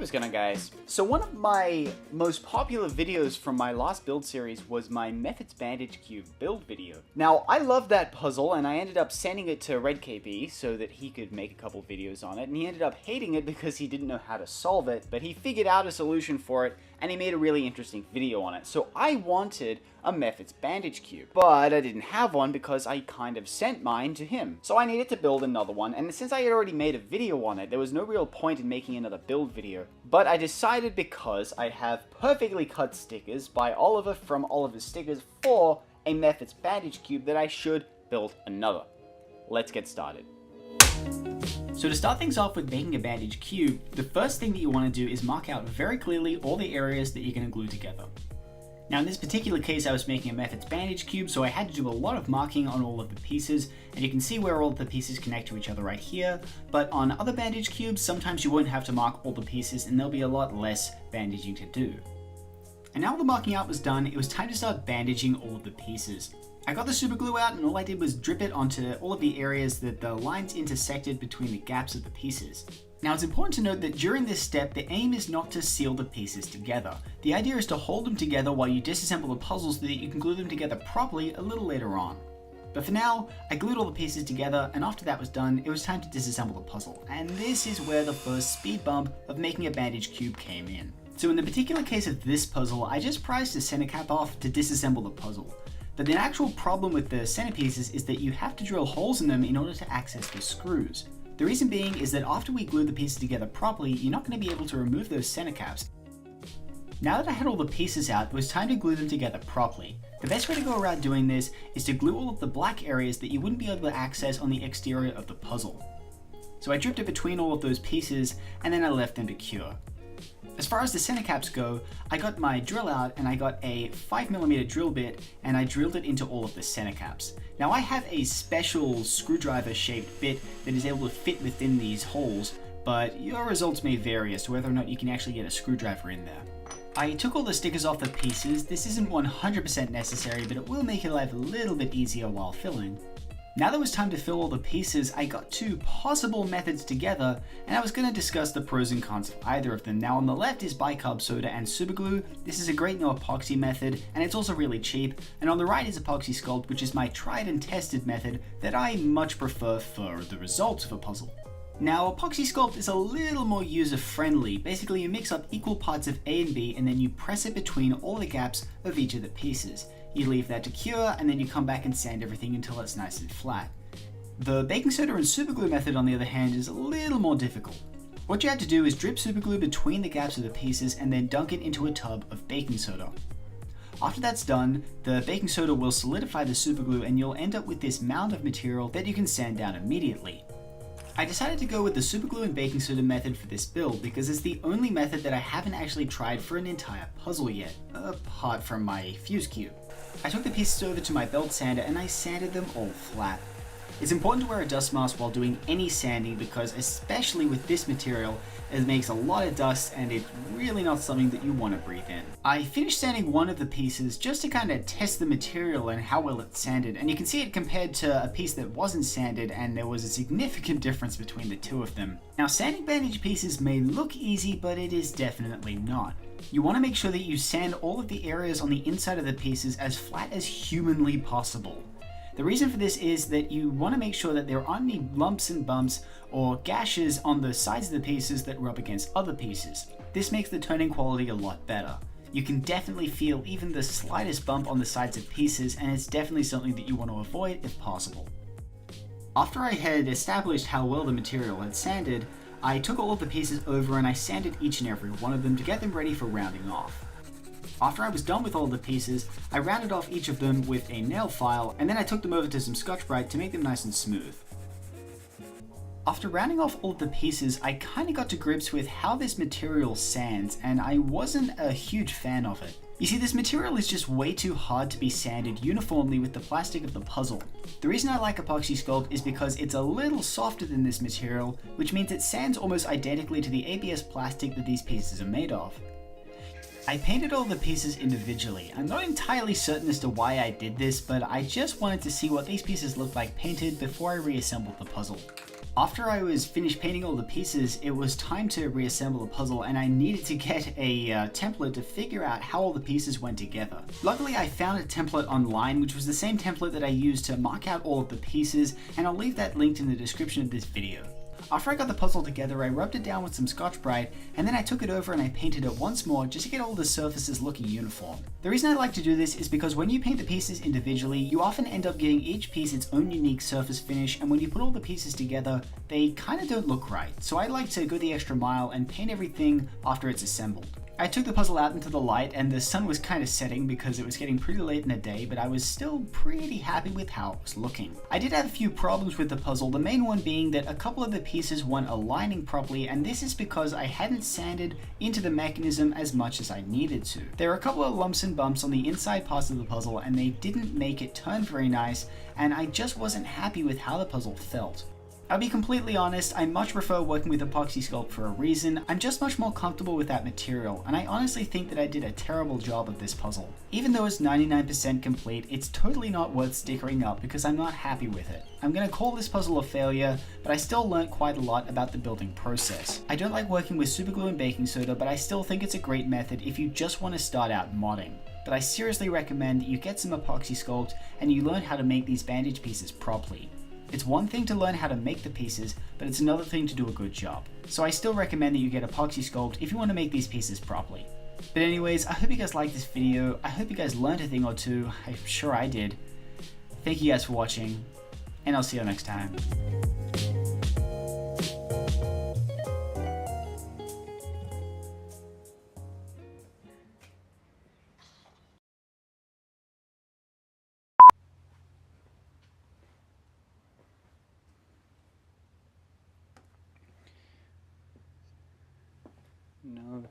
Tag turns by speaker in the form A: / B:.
A: what's going on, guys? So one of my most popular videos from my last build series was my Methods Bandage Cube build video. Now, I love that puzzle, and I ended up sending it to Red KB so that he could make a couple videos on it, and he ended up hating it because he didn't know how to solve it, but he figured out a solution for it, and he made a really interesting video on it. So I wanted a Methods Bandage Cube, but I didn't have one because I kind of sent mine to him. So I needed to build another one, and since I had already made a video on it, there was no real point in making another build video. But I decided, because I have perfectly cut stickers by Oliver from Oliver's Stickers for a Methods Bandage Cube, that I should build another. Let's get started. So to start things off with making a bandage cube, the first thing that you want to do is mark out very clearly all the areas that you're going to glue together. Now in this particular case I was making a Methods Bandage Cube, so I had to do a lot of marking on all of the pieces, and you can see where all of the pieces connect to each other right here, but on other bandage cubes sometimes you won't have to mark all the pieces and there'll be a lot less bandaging to do. And now the marking out was done, it was time to start bandaging all of the pieces. I got the super glue out and all I did was drip it onto all of the areas that the lines intersected between the gaps of the pieces. Now it's important to note that during this step, the aim is not to seal the pieces together. The idea is to hold them together while you disassemble the puzzle so that you can glue them together properly a little later on. But for now, I glued all the pieces together, and after that was done, it was time to disassemble the puzzle. And this is where the first speed bump of making a bandage cube came in. So in the particular case of this puzzle, I just prized the center cap off to disassemble the puzzle. But the actual problem with the centerpieces is that you have to drill holes in them in order to access the screws. The reason being is that after we glue the pieces together properly, you're not going to be able to remove those center caps. Now that I had all the pieces out, it was time to glue them together properly. The best way to go around doing this is to glue all of the black areas that you wouldn't be able to access on the exterior of the puzzle. So I dripped it between all of those pieces, and then I left them to cure. As far as the center caps go, I got my drill out and I got a 5mm drill bit and I drilled it into all of the center caps. Now I have a special screwdriver shaped bit that is able to fit within these holes, but your results may vary as to whether or not you can actually get a screwdriver in there. I took all the stickers off the pieces. This isn't 100% necessary, but it will make your life a little bit easier while filling. Now that it was time to fill all the pieces, I got two possible methods together, and I was going to discuss the pros and cons of either of them. Now on the left is bicarb soda and superglue. This is a great no epoxy method, and it's also really cheap. And on the right is epoxy sculpt, which is my tried and tested method that I much prefer for the results of a puzzle. Now epoxy sculpt is a little more user friendly. Basically you mix up equal parts of A and B and then you press it between all the gaps of each of the pieces. You leave that to cure, and then you come back and sand everything until it's nice and flat. The baking soda and superglue method, on the other hand, is a little more difficult. What you have to do is drip superglue between the gaps of the pieces and then dunk it into a tub of baking soda. After that's done, the baking soda will solidify the superglue and you'll end up with this mound of material that you can sand down immediately. I decided to go with the superglue and baking soda method for this build because it's the only method that I haven't actually tried for an entire puzzle yet, apart from my fuse cube. I took the pieces over to my belt sander and I sanded them all flat. It's important to wear a dust mask while doing any sanding because, especially with this material, it makes a lot of dust and it's really not something that you want to breathe in. I finished sanding one of the pieces just to kind of test the material and how well it sanded, and you can see it compared to a piece that wasn't sanded, and there was a significant difference between the two of them. Now sanding bandage pieces may look easy, but it is definitely not. You want to make sure that you sand all of the areas on the inside of the pieces as flat as humanly possible. The reason for this is that you want to make sure that there aren't any lumps and bumps or gashes on the sides of the pieces that rub against other pieces. This makes the toning quality a lot better. You can definitely feel even the slightest bump on the sides of pieces, and it's definitely something that you want to avoid if possible. After I had established how well the material had sanded, I took all of the pieces over and I sanded each and every one of them to get them ready for rounding off. After I was done with all the pieces, I rounded off each of them with a nail file, and then I took them over to some Scotch-Brite to make them nice and smooth. After rounding off all of the pieces, I kinda got to grips with how this material sands, and I wasn't a huge fan of it. You see, this material is just way too hard to be sanded uniformly with the plastic of the puzzle. The reason I like epoxy sculpt is because it's a little softer than this material, which means it sands almost identically to the ABS plastic that these pieces are made of. I painted all the pieces individually. I'm not entirely certain as to why I did this, but I just wanted to see what these pieces looked like painted before I reassembled the puzzle. After I was finished painting all the pieces, it was time to reassemble the puzzle, and I needed to get a template to figure out how all the pieces went together. Luckily, I found a template online, which was the same template that I used to mark out all of the pieces, and I'll leave that linked in the description of this video. After I got the puzzle together, I rubbed it down with some Scotch-Brite, and then I took it over and I painted it once more just to get all the surfaces looking uniform. The reason I like to do this is because when you paint the pieces individually, you often end up giving each piece its own unique surface finish, and when you put all the pieces together, they kind of don't look right. So I like to go the extra mile and paint everything after it's assembled. I took the puzzle out into the light, and the sun was kind of setting because it was getting pretty late in the day, but I was still pretty happy with how it was looking. I did have a few problems with the puzzle, the main one being that a couple of the pieces weren't aligning properly, and this is because I hadn't sanded into the mechanism as much as I needed to. There were a couple of lumps and bumps on the inside parts of the puzzle, and they didn't make it turn very nice, and I just wasn't happy with how the puzzle felt. I'll be completely honest, I much prefer working with epoxy sculpt for a reason. I'm just much more comfortable with that material, and I honestly think that I did a terrible job of this puzzle. Even though it's 99% complete, it's totally not worth stickering up because I'm not happy with it. I'm gonna call this puzzle a failure, but I still learned quite a lot about the building process. I don't like working with superglue and baking soda, but I still think it's a great method if you just want to start out modding. But I seriously recommend that you get some epoxy sculpt and you learn how to make these bandage pieces properly. It's one thing to learn how to make the pieces, but it's another thing to do a good job. So I still recommend that you get epoxy sculpt if you want to make these pieces properly. But anyways, I hope you guys liked this video. I hope you guys learned a thing or two. I'm sure I did. Thank you guys for watching, and I'll see you next time. No.